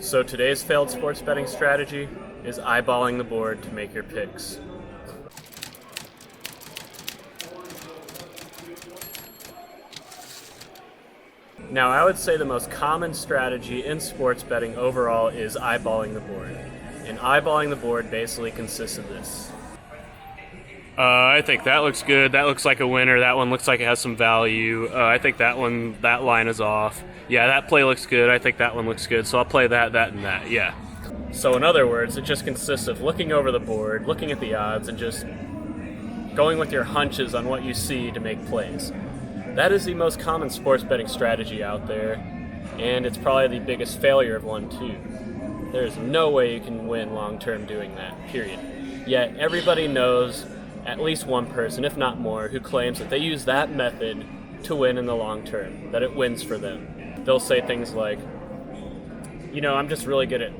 So today's failed sports betting strategy is eyeballing the board to make your picks. Now, I would say the most common strategy in sports betting overall is eyeballing the board. And eyeballing the board basically consists of this. I think that looks good. That looks like a winner. That one looks like it has some value. I think that line is off. Yeah, that play looks good. I think that one looks good. So I'll play that, and that. Yeah. So in other words, it just consists of looking over the board, looking at the odds, and just going with your hunches on what you see to make plays. That is the most common sports betting strategy out there, and it's probably the biggest failure of one too. There's no way you can win long-term doing that, period. Yet everybody knows at least one person, if not more, who claims that they use that method to win in the long term, that it wins for them. They'll say things like, I'm just really good at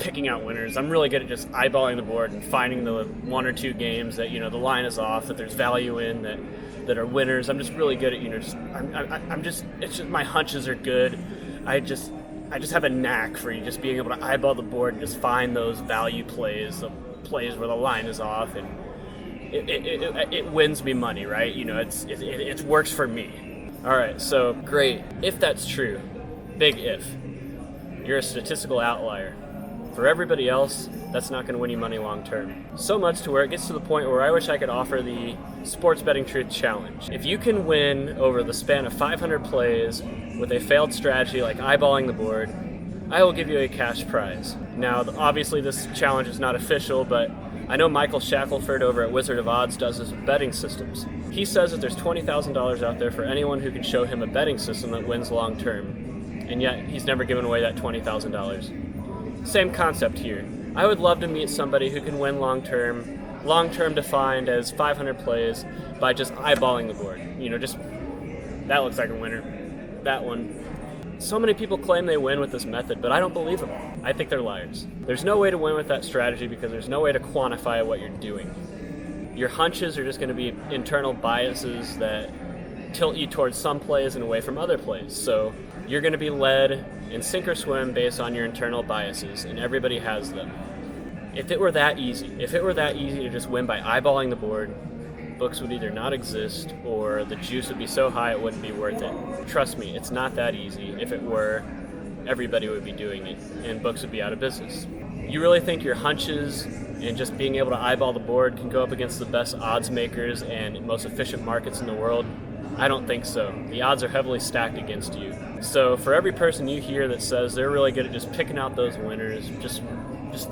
picking out winners. I'm really good at just eyeballing the board and finding the one or two games that, the line is off, that there's value in, that are winners. I'm just really good at, it's just my hunches are good. I just have a knack for just being able to eyeball the board and just find those value plays, the plays where the line is off, and it wins me money, right? It works for me. All right, so great. If that's true, big if, you're a statistical outlier. For everybody else, that's not going to win you money long term. So much to where it gets to the point where I wish I could offer the Sports Betting Truth Challenge. If you can win over the span of 500 plays with a failed strategy like eyeballing the board, I will give you a cash prize. Now, obviously this challenge is not official, but I know Michael Shackelford over at Wizard of Odds does this with betting systems. He says that there's $20,000 out there for anyone who can show him a betting system that wins long term, and yet he's never given away that $20,000. Same concept here. I would love to meet somebody who can win long term defined as 500 plays by just eyeballing the board. That looks like a winner. That one. So many people claim they win with this method, but I don't believe them. I think they're liars. There's no way to win with that strategy because there's no way to quantify what you're doing. Your hunches are just going to be internal biases that tilt you towards some plays and away from other plays. So you're going to be led in sink or swim based on your internal biases, and everybody has them. If it were that easy to just win by eyeballing the board, books would either not exist or the juice would be so high it wouldn't be worth it. Trust me, it's not that easy. If it were, everybody would be doing it and books would be out of business. You really think your hunches and just being able to eyeball the board can go up against the best odds makers and most efficient markets in the world? I don't think so. The odds are heavily stacked against you. So for every person you hear that says they're really good at just picking out those winners, just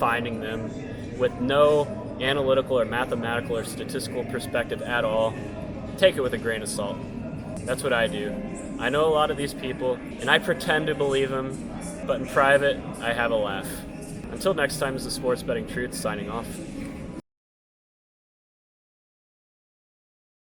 finding them with no analytical or mathematical or statistical perspective at all, take it with a grain of salt. That's what I do. I know a lot of these people, and I pretend to believe them, but in private, I have a laugh. Until next time, this is Sports Betting Truth signing off.